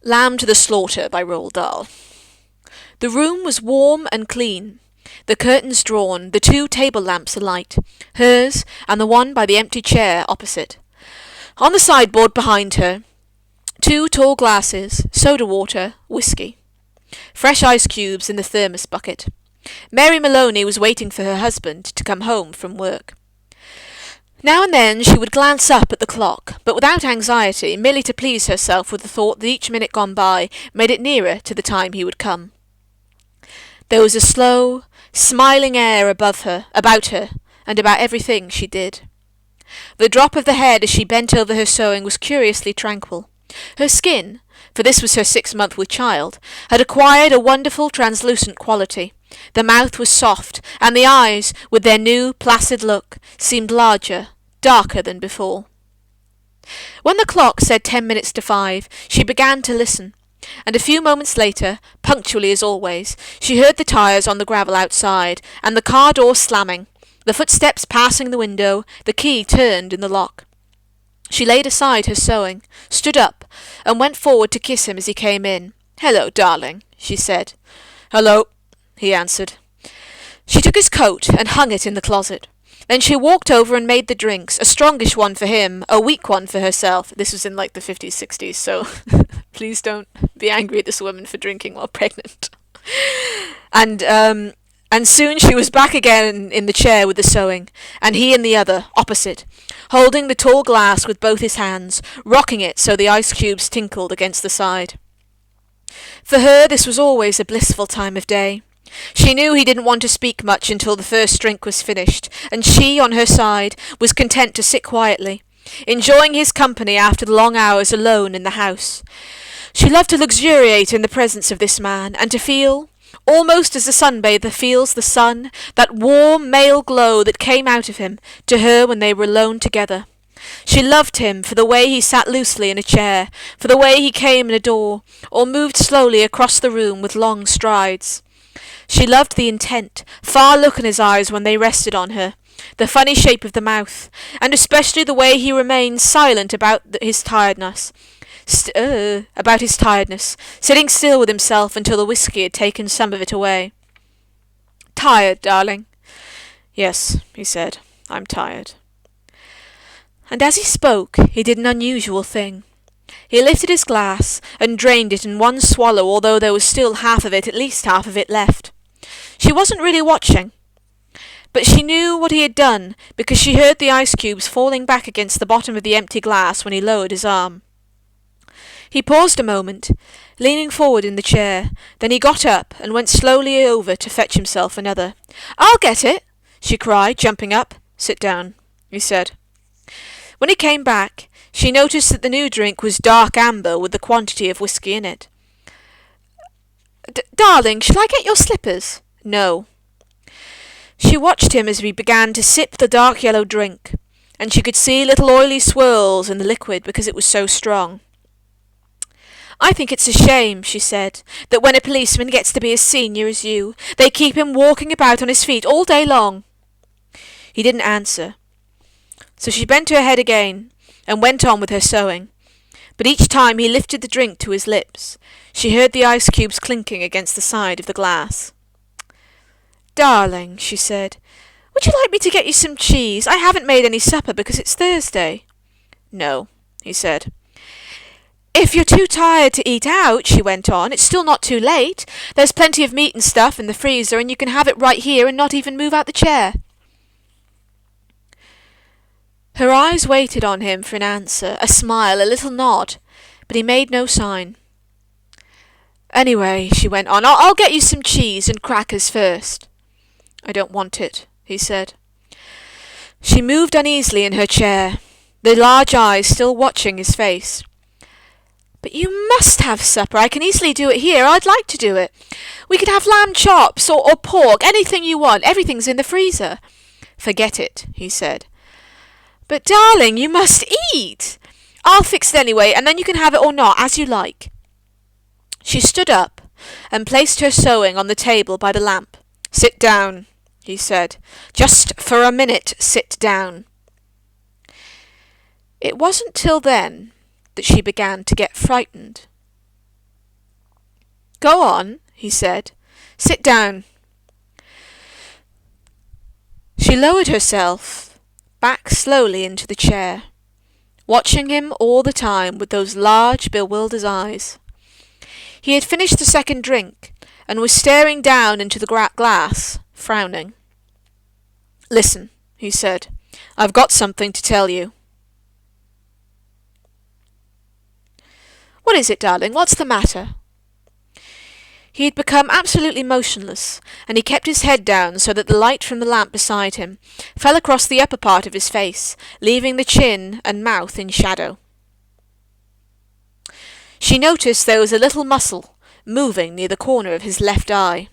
Lamb to the Slaughter by Roald Dahl. The room was warm and clean, the curtains drawn, the 2 table lamps alight, hers and the one by the empty chair opposite. On the sideboard behind her, 2 tall glasses, soda water, whiskey. Fresh ice cubes in the thermos bucket. Mary Maloney was waiting for her husband to come home from work. Now and then she would glance up at the clock, but without anxiety, merely to please herself with the thought that each minute gone by made it nearer to the time he would come. There was a slow, smiling air about her, and about everything she did. The drop of the head as she bent over her sewing was curiously tranquil. Her skin, for this was her 6th month with child, had acquired a wonderful translucent quality. The mouth was soft, and the eyes, with their new, placid look, seemed larger, darker than before. When the clock said 10 minutes to 5, she began to listen, and a few moments later, punctually as always, she heard the tyres on the gravel outside, and the car door slamming, the footsteps passing the window, the key turned in the lock. She laid aside her sewing, stood up, and went forward to kiss him as he came in. "Hello, darling," she said. "Hello," he answered. She took his coat and hung it in the closet. Then she walked over and made the drinks, a strongish one for him, a weak one for herself. This was in like the 50s, 60s, so please don't be angry at this woman for drinking while pregnant. And soon she was back again in the chair with the sewing, and he in the other, opposite, holding the tall glass with both his hands, rocking it so the ice cubes tinkled against the side. For her this was always a blissful time of day. She knew he didn't want to speak much until the first drink was finished, and she, on her side, was content to sit quietly, enjoying his company after the long hours alone in the house. She loved to luxuriate in the presence of this man, and to feel, almost as a sunbather feels the sun, that warm male glow that came out of him to her when they were alone together. She loved him for the way he sat loosely in a chair, for the way he came in a door, or moved slowly across the room with long strides. She loved the intent, far look in his eyes when they rested on her, the funny shape of the mouth, and especially the way he remained silent about his tiredness, sitting still with himself until the whiskey had taken some of it away. "Tired, darling?" "Yes," he said, "I'm tired." And as he spoke, he did an unusual thing. He lifted his glass and drained it in one swallow, although there was still at least half of it left. She wasn't really watching, but she knew what he had done because she heard the ice cubes falling back against the bottom of the empty glass when he lowered his arm. He paused a moment, leaning forward in the chair, then he got up and went slowly over to fetch himself another. "I'll get it," she cried, jumping up. "Sit down," he said. When he came back, she noticed that the new drink was dark amber with the quantity of whiskey in it. "Darling, shall I get your slippers?" "No." She watched him as he began to sip the dark yellow drink, and she could see little oily swirls in the liquid because it was so strong. "I think it's a shame," she said, "that when a policeman gets to be as senior as you, they keep him walking about on his feet all day long." He didn't answer, so she bent her head again and went on with her sewing, but each time he lifted the drink to his lips, she heard the ice cubes clinking against the side of the glass. "Darling," she said, "would you like me to get you some cheese? I haven't made any supper because it's Thursday." "No," he said. "If you're too tired to eat out," she went on, "it's still not too late. There's plenty of meat and stuff in the freezer, and you can have it right here and not even move out the chair." Her eyes waited on him for an answer, a smile, a little nod, but he made no sign. "Anyway," she went on, I'll get you some cheese and crackers first." "I don't want it," he said. She moved uneasily in her chair, the large eyes still watching his face. "But you must have supper. I can easily do it here. I'd like to do it. We could have lamb chops or pork, anything you want. Everything's in the freezer." "Forget it," he said. "But darling, you must eat. I'll fix it anyway, and then you can have it or not, as you like." She stood up and placed her sewing on the table by the lamp. "Sit down," he said. "Just for a minute, sit down." It wasn't till then that she began to get frightened. Go on, he said. Sit down. She lowered herself back slowly into the chair, watching him all the time with those large, bewildered eyes. He had finished the second drink, and was staring down into the glass, frowning. Listen, he said. I've got something to tell you. What is it, darling? What's the matter? He had become absolutely motionless, and he kept his head down so that the light from the lamp beside him fell across the upper part of his face, leaving the chin and mouth in shadow. She noticed there was a little muscle moving near the corner of his left eye.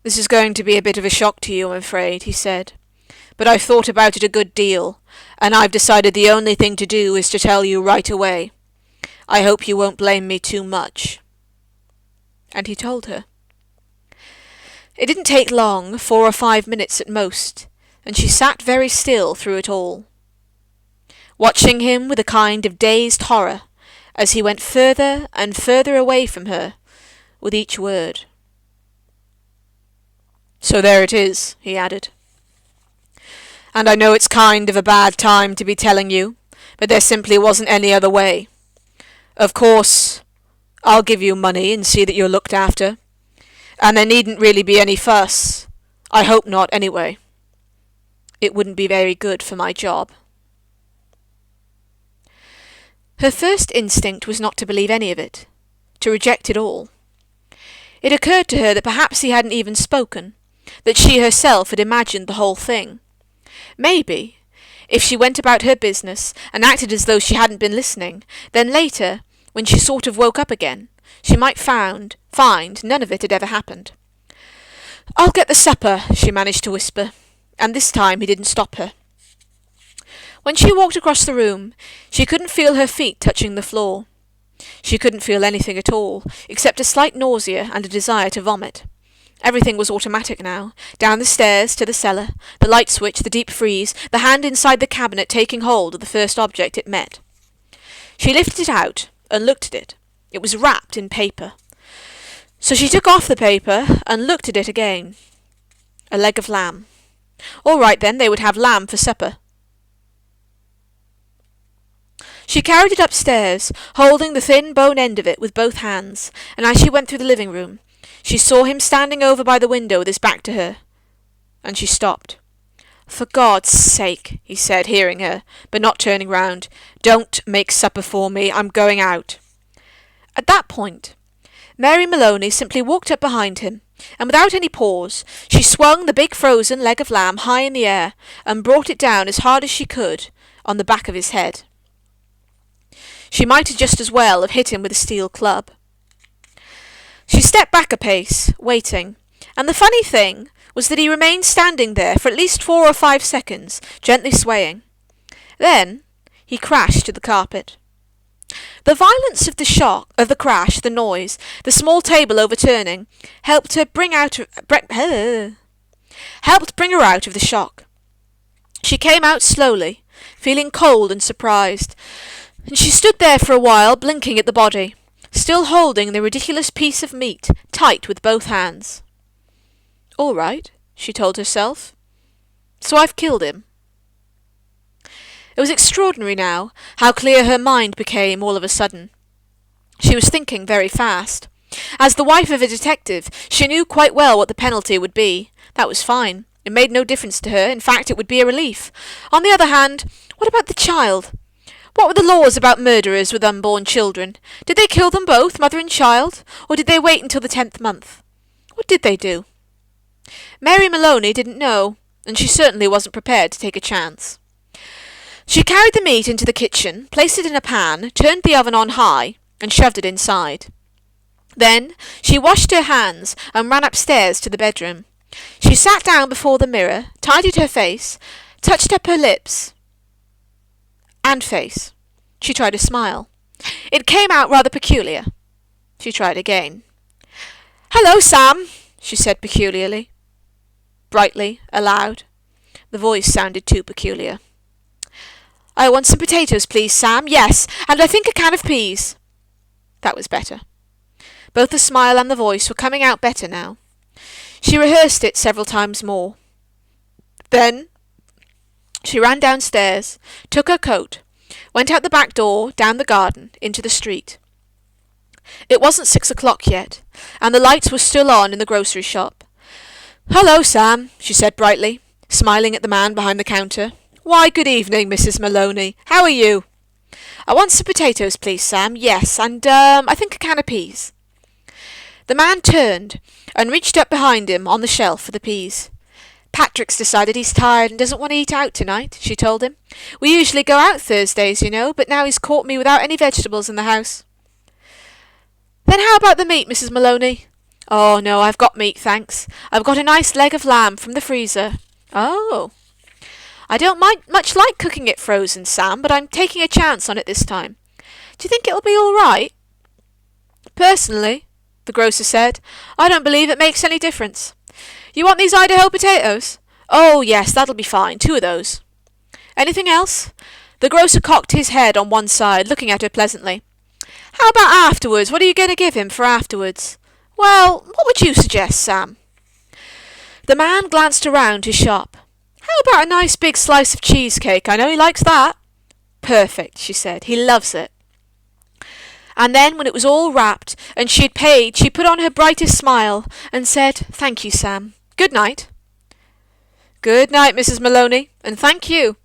This is going to be a bit of a shock to you, I'm afraid, he said. But I've thought about it a good deal, and I've decided the only thing to do is to tell you right away. I hope you won't blame me too much. And he told her. It didn't take long, 4 or 5 minutes at most, and she sat very still through it all, watching him with a kind of dazed horror as he went further and further away from her with each word. So there it is, he added. And I know it's kind of a bad time to be telling you, but there simply wasn't any other way. Of course, I'll give you money and see that you're looked after, and there needn't really be any fuss. I hope not, anyway. It wouldn't be very good for my job. Her first instinct was not to believe any of it, to reject it all. It occurred to her that perhaps he hadn't even spoken, that she herself had imagined the whole thing. Maybe, if she went about her business and acted as though she hadn't been listening, then later, when she sort of woke up again, she might find none of it had ever happened. I'll get the supper, she managed to whisper, and this time he didn't stop her. When she walked across the room, she couldn't feel her feet touching the floor. She couldn't feel anything at all, except a slight nausea and a desire to vomit. Everything was automatic now. Down the stairs, to the cellar, the light switch, the deep freeze, the hand inside the cabinet taking hold of the first object it met. She lifted it out and looked at it. It was wrapped in paper. So she took off the paper and looked at it again. A leg of lamb. All right then, they would have lamb for supper. She carried it upstairs, holding the thin bone end of it with both hands, and as she went through the living room, she saw him standing over by the window with his back to her, and she stopped. For God's sake, he said, hearing her, but not turning round, don't make supper for me, I'm going out. At that point, Mary Maloney simply walked up behind him, and without any pause, she swung the big frozen leg of lamb high in the air, and brought it down as hard as she could on the back of his head. She might have just as well have hit him with a steel club. She stepped back a pace, waiting, and the funny thing was that he remained standing there for at least 4 or 5 seconds, gently swaying. Then he crashed to the carpet. The violence of the shock, of the crash, the noise, the small table overturning, helped bring her out of the shock. She came out slowly, feeling cold and surprised, and she stood there for a while, blinking at the body, still holding the ridiculous piece of meat tight with both hands. All right, she told herself. So I've killed him. It was extraordinary now, how clear her mind became all of a sudden. She was thinking very fast. As the wife of a detective, she knew quite well what the penalty would be. That was fine. It made no difference to her. In fact, it would be a relief. On the other hand, what about the child? What were the laws about murderers with unborn children? Did they kill them both, mother and child, or did they wait until the 10th month? What did they do? Mary Maloney didn't know, and she certainly wasn't prepared to take a chance. She carried the meat into the kitchen, placed it in a pan, turned the oven on high, and shoved it inside. Then she washed her hands and ran upstairs to the bedroom. She sat down before the mirror, tidied her face, touched up her lips and face. She tried a smile. It came out rather peculiar. She tried again. "Hello, Sam," she said peculiarly. Brightly, aloud. The voice sounded too peculiar. "I want some potatoes, please, Sam. Yes, and I think a can of peas." That was better. Both the smile and the voice were coming out better now. She rehearsed it several times more. Then she ran downstairs, took her coat, went out the back door, down the garden, into the street. It wasn't 6 o'clock yet, and the lights were still on in the grocery shop. "Hello, Sam," she said brightly, smiling at the man behind the counter. "Why, good evening, Mrs. Maloney. How are you?" "I want some potatoes, please, Sam. Yes, and, I think a can of peas." The man turned and reached up behind him on the shelf for the peas. "Patrick's decided he's tired and doesn't want to eat out tonight," she told him. "We usually go out Thursdays, you know, but now he's caught me without any vegetables in the house." "Then how about the meat, Mrs. Maloney?" "Oh, no, I've got meat, thanks. I've got a nice leg of lamb from the freezer." "Oh." "I don't much like cooking it frozen, Sam, but I'm taking a chance on it this time. Do you think it'll be all right?" "Personally," the grocer said, "I don't believe it makes any difference. You want these Idaho potatoes?" "Oh, yes, that'll be fine. 2 of those." "Anything else?" The grocer cocked his head on one side, looking at her pleasantly. "How about afterwards? What are you going to give him for afterwards?" "Well, what would you suggest, Sam?" The man glanced around his shop. "How about a nice big slice of cheesecake? I know he likes that." "Perfect," she said. "He loves it." And then, when it was all wrapped and she had paid, she put on her brightest smile and said, "Thank you, Sam. Good night." "Good night, Mrs. Maloney, and thank you."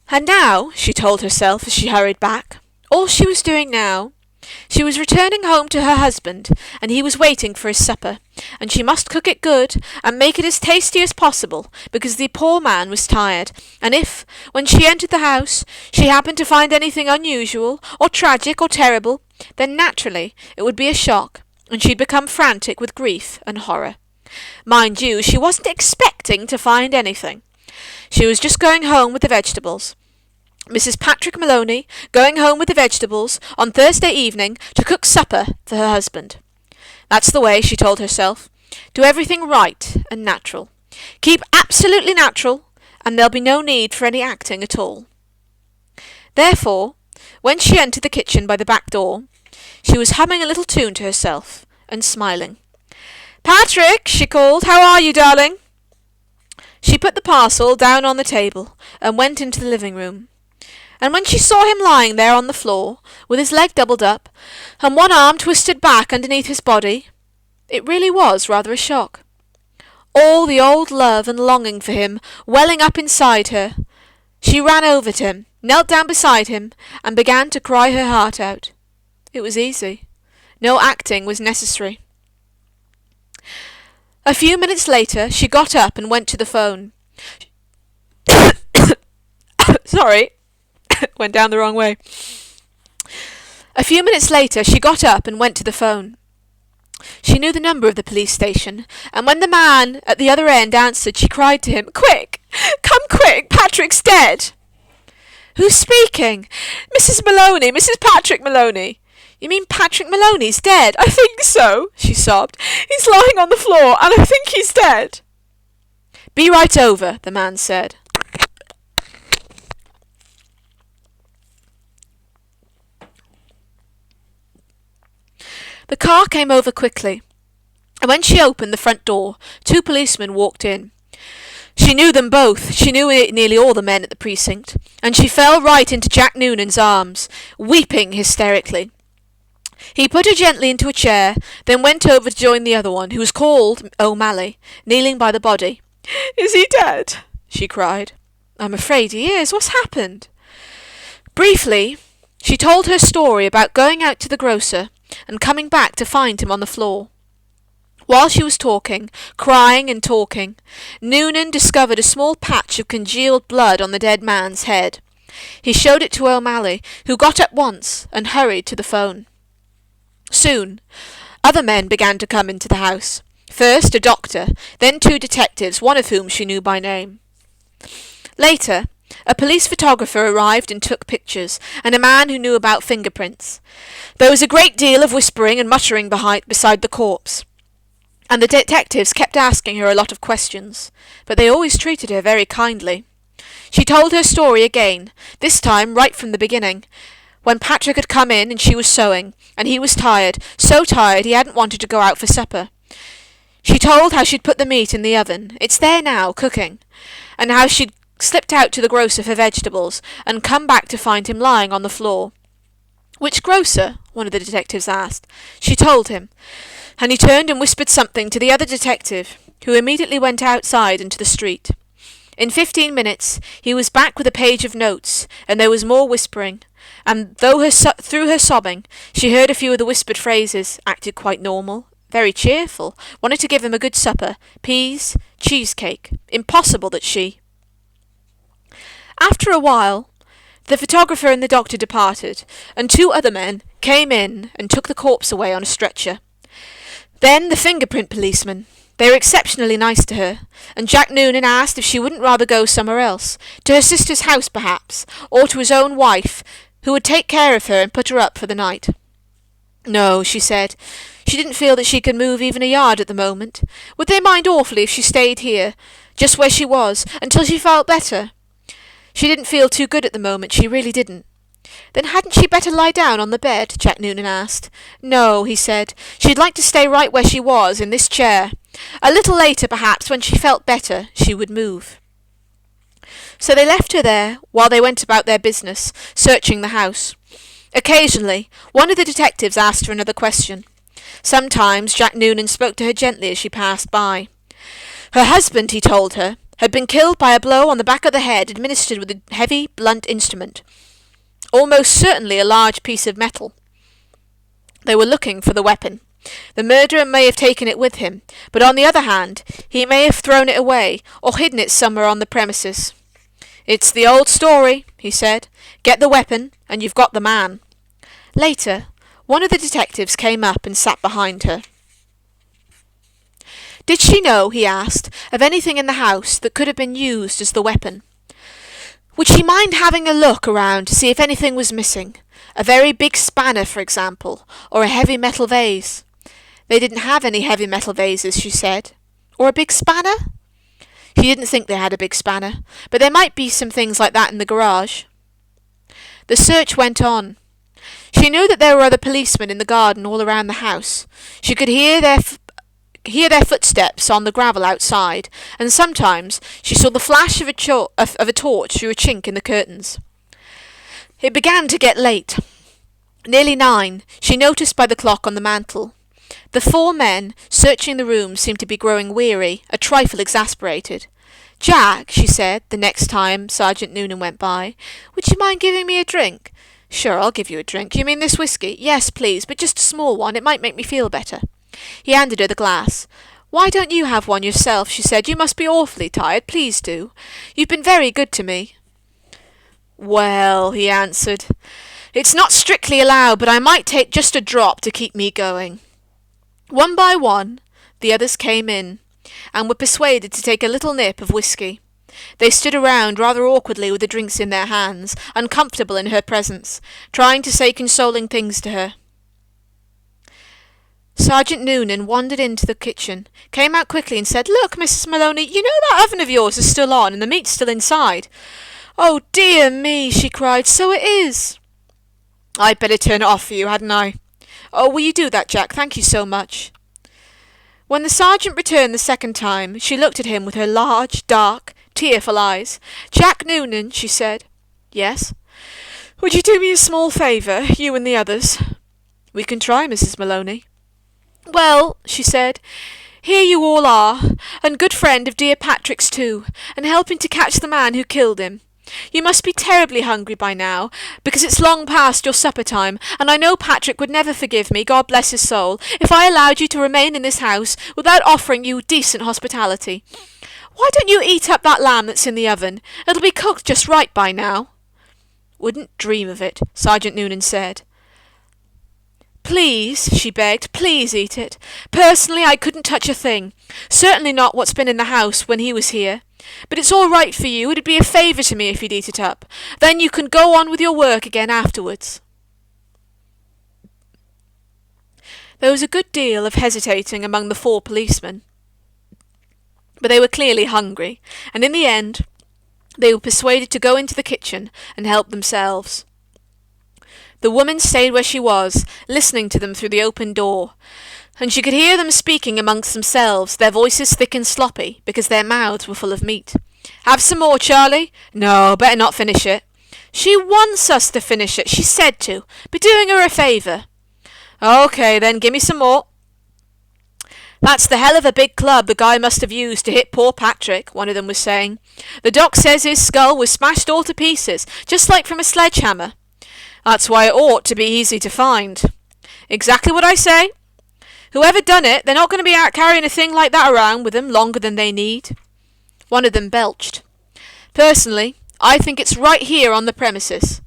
And now, she told herself as she hurried back, all she was doing now, she was returning home to her husband, and he was waiting for his supper, and she must cook it good and make it as tasty as possible, because the poor man was tired, and if, when she entered the house, she happened to find anything unusual, or tragic, or terrible, then naturally it would be a shock, and she'd become frantic with grief and horror. Mind you, she wasn't expecting to find anything. She was just going home with the vegetables. Mrs. Patrick Maloney going home with the vegetables on Thursday evening to cook supper for her husband. That's the way, she told herself. Do everything right and natural. Keep absolutely natural, and there'll be no need for any acting at all. Therefore, when she entered the kitchen by the back door, she was humming a little tune to herself and smiling. "Patrick," she called, "how are you, darling?" She put the parcel down on the table and went into the living room. And when she saw him lying there on the floor, with his leg doubled up, and one arm twisted back underneath his body, it really was rather a shock. All the old love and longing for him welling up inside her, she ran over to him, knelt down beside him, and began to cry her heart out. It was easy. No acting was necessary. A few minutes later, she got up and went to the phone. Sorry. Went down the wrong way. A few minutes later, she got up and went to the phone. She knew the number of the police station, and when the man at the other end answered, she cried to him, "Quick! Come quick! Patrick's dead!" "Who's speaking?" "Mrs. Maloney, Mrs. Patrick Maloney." "You mean Patrick Maloney's dead?" "I think so," she sobbed. "He's lying on the floor, and I think he's dead." "Be right over," the man said. The car came over quickly, and when she opened the front door, 2 policemen walked in. She knew them both. She knew nearly all the men at the precinct, and she fell right into Jack Noonan's arms, weeping hysterically. He put her gently into a chair, then went over to join the other one, who was called O'Malley, kneeling by the body. "Is he dead?" she cried. "I'm afraid he is. What's happened?" Briefly, she told her story about going out to the grocer and coming back to find him on the floor. While she was talking, crying and talking, Noonan discovered a small patch of congealed blood on the dead man's head. He showed it to O'Malley, who got up once and hurried to the phone. Soon, other men began to come into the house. First a doctor, then 2 detectives, one of whom she knew by name. Later, a police photographer arrived and took pictures, and a man who knew about fingerprints. There was a great deal of whispering and muttering beside the corpse, and the detectives kept asking her a lot of questions, but they always treated her very kindly. She told her story again, this time right from the beginning, when Patrick had come in and she was sewing, and he was tired, so tired he hadn't wanted to go out for supper. She told how she'd put the meat in the oven, it's there now, cooking, and how she'd slipped out to the grocer for vegetables, and come back to find him lying on the floor. Which grocer? One of the detectives asked. She told him, and he turned and whispered something to the other detective, who immediately went outside into the street. In 15 minutes he was back with a page of notes, and there was more whispering, and through her sobbing she heard a few of the whispered phrases, acted quite normal, very cheerful, wanted to give him a good supper, peas, cheesecake, impossible that she... After a while, the photographer and the doctor departed, and 2 other men came in and took the corpse away on a stretcher. Then the fingerprint policeman. They were exceptionally nice to her, and Jack Noonan asked if she wouldn't rather go somewhere else, to her sister's house perhaps, or to his own wife, who would take care of her and put her up for the night. No, she said. She didn't feel that she could move even a yard at the moment. Would they mind awfully if she stayed here, just where she was, until she felt better? She didn't feel too good at the moment, she really didn't. Then hadn't she better lie down on the bed? Jack Noonan asked. No, he said. She'd like to stay right where she was, in this chair. A little later, perhaps, when she felt better, she would move. So they left her there, while they went about their business, searching the house. Occasionally, one of the detectives asked her another question. Sometimes Jack Noonan spoke to her gently as she passed by. Her husband, he told her, had been killed by a blow on the back of the head administered with a heavy, blunt instrument. Almost certainly a large piece of metal. They were looking for the weapon. The murderer may have taken it with him, but on the other hand, he may have thrown it away, or hidden it somewhere on the premises. It's the old story, he said. Get the weapon, and you've got the man. Later, one of the detectives came up and sat behind her. Did she know, he asked, of anything in the house that could have been used as the weapon? Would she mind having a look around to see if anything was missing? A very big spanner, for example, or a heavy metal vase? They didn't have any heavy metal vases, she said. Or a big spanner? She didn't think they had a big spanner, but there might be some things like that in the garage. The search went on. She knew that there were other policemen in the garden all around the house. She could hear their footsteps on the gravel outside, and sometimes she saw the flash of a torch through a chink in the curtains. It began to get late. Nearly 9, she noticed by the clock on the mantel. The 4 men searching the room seemed to be growing weary, a trifle exasperated. Jack, she said, the next time Sergeant Noonan went by, would you mind giving me a drink? Sure, I'll give you a drink. You mean this whisky? Yes, please, but just a small one. It might make me feel better. He handed her the glass. Why don't you have one yourself? She said. You must be awfully tired. Please do. You've been very good to me. Well, he answered, it's not strictly allowed, but I might take just a drop to keep me going. One by one, the others came in, and were persuaded to take a little nip of whisky. They stood around rather awkwardly with the drinks in their hands, uncomfortable in her presence, trying to say consoling things to her. Sergeant Noonan wandered into the kitchen, came out quickly and said, Look, Mrs. Maloney, you know that oven of yours is still on, and the meat's still inside. Oh, dear me, she cried, so it is. I'd better turn it off for you, hadn't I? Oh, will you do that, Jack? Thank you so much. When the sergeant returned the second time, she looked at him with her large, dark, tearful eyes. Jack Noonan, she said. Yes? Would you do me a small favour, you and the others? We can try, Mrs. Maloney. Well, she said, here you all are, and good friend of dear Patrick's too, and helping to catch the man who killed him. You must be terribly hungry by now, because it's long past your supper time, and I know Patrick would never forgive me, God bless his soul, if I allowed you to remain in this house without offering you decent hospitality. Why don't you eat up that lamb that's in the oven? It'll be cooked just right by now. Wouldn't dream of it, Sergeant Noonan said. Please, she begged, please eat it. Personally, I couldn't touch a thing. Certainly not what's been in the house when he was here. But it's all right for you. It'd be a favour to me if you'd eat it up. Then you can go on with your work again afterwards. There was a good deal of hesitating among the 4 policemen, but they were clearly hungry, and in the end they were persuaded to go into the kitchen and help themselves. The woman stayed where she was, listening to them through the open door, and she could hear them speaking amongst themselves, their voices thick and sloppy, because their mouths were full of meat. "Have some more, Charlie?" "No, better not finish it." "She wants us to finish it. She said to. Be doing her a favour." "OK, then, gimme some more." "That's the hell of a big club the guy must have used to hit poor Patrick," one of them was saying. "The doc says his skull was smashed all to pieces, just like from a sledgehammer." "That's why it ought to be easy to find." "Exactly what I say. Whoever done it, they're not going to be out carrying a thing like that around with them longer than they need." One of them belched. "Personally, I think it's right here on the premises."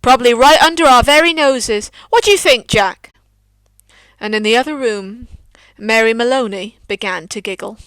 "Probably right under our very noses. What do you think, Jack?" And in the other room, Mary Maloney began to giggle.